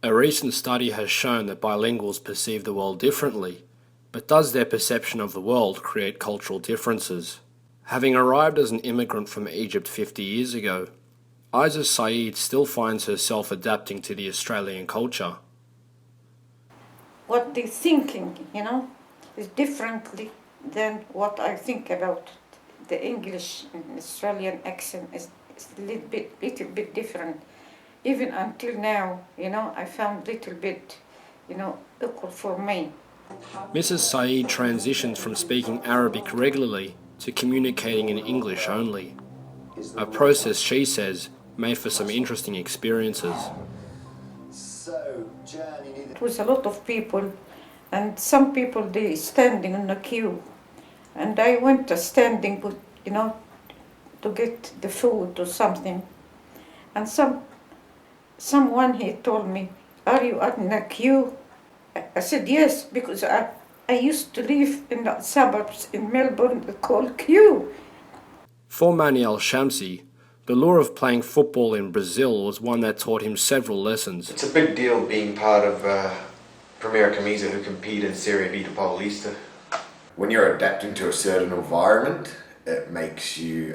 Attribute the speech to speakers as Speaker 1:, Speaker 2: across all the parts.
Speaker 1: A recent study has shown that bilinguals perceive the world differently, but does their perception of the world create cultural differences? Having arrived as an immigrant from Egypt 50 years ago, Isa Saeed still finds herself adapting to the Australian culture.
Speaker 2: What they're thinking, is differently than what I think about the English and Australian accent is a little bit different. Even until now, I found little bit, equal for me.
Speaker 1: Mrs. Saeed transitions from speaking Arabic regularly to communicating in English only, a process she says made for some interesting experiences.
Speaker 2: It was a lot of people, and some people they standing in the queue, and I went to standing, to get the food or something, and someone he told me, "Are you in the queue?" I said yes, because I used to live in the suburbs in Melbourne called Kew.
Speaker 1: For Mani Al-Shamsi, the lure of playing football in Brazil was one that taught him several lessons.
Speaker 3: It's a big deal being part of Premier Camisa who compete in Serie B to Paulista.
Speaker 4: When you're adapting to a certain environment, it makes you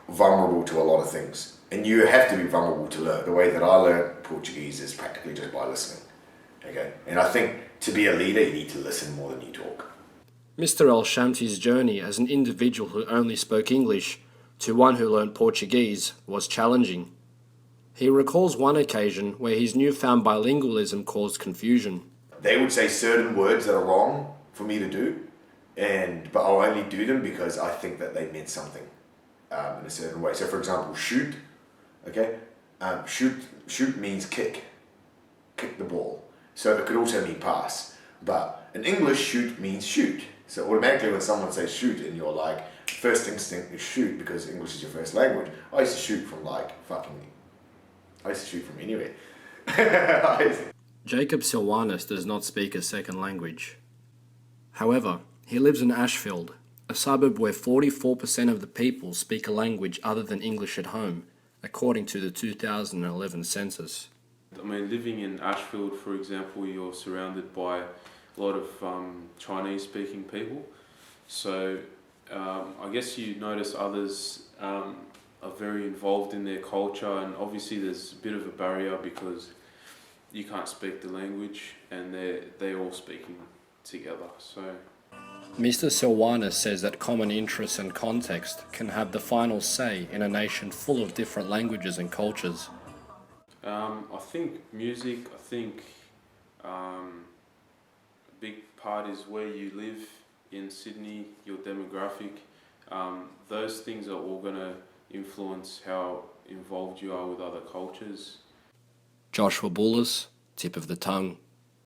Speaker 4: vulnerable to a lot of things. And you have to be vulnerable to learn. The way that I learned Portuguese is practically just by listening. Okay, and I think to be a leader, you need to listen more than you talk.
Speaker 1: Mr. Al-Shamsi's journey as an individual who only spoke English to one who learned Portuguese was challenging. He recalls one occasion where his newfound bilingualism caused confusion.
Speaker 4: They would say certain words that are wrong for me to do, but I'll only do them because I think that they meant something in a certain way. So for example, shoot, okay? Shoot means kick the ball. So it could also mean pass. But in English, shoot means shoot. So automatically when someone says shoot and you're like, first instinct is shoot because English is your first language. I used to shoot from anywhere.
Speaker 1: Jacob Silwanus does not speak a second language. However, he lives in Ashfield, a suburb where 44% of the people speak a language other than English at home, according to the 2011 census.
Speaker 5: I mean, living in Ashfield, for example, you're surrounded by a lot of Chinese-speaking people. So I guess you notice others are very involved in their culture, and obviously there's a bit of a barrier because you can't speak the language and they're all speaking together. So
Speaker 1: Mr. Silwanus says that common interests and context can have the final say in a nation full of different languages and cultures.
Speaker 5: I think music, a big part is where you live in Sydney, your demographic. Those things are all going to influence how involved you are with other cultures.
Speaker 1: Joshua Boulis, Tip of the Tongue.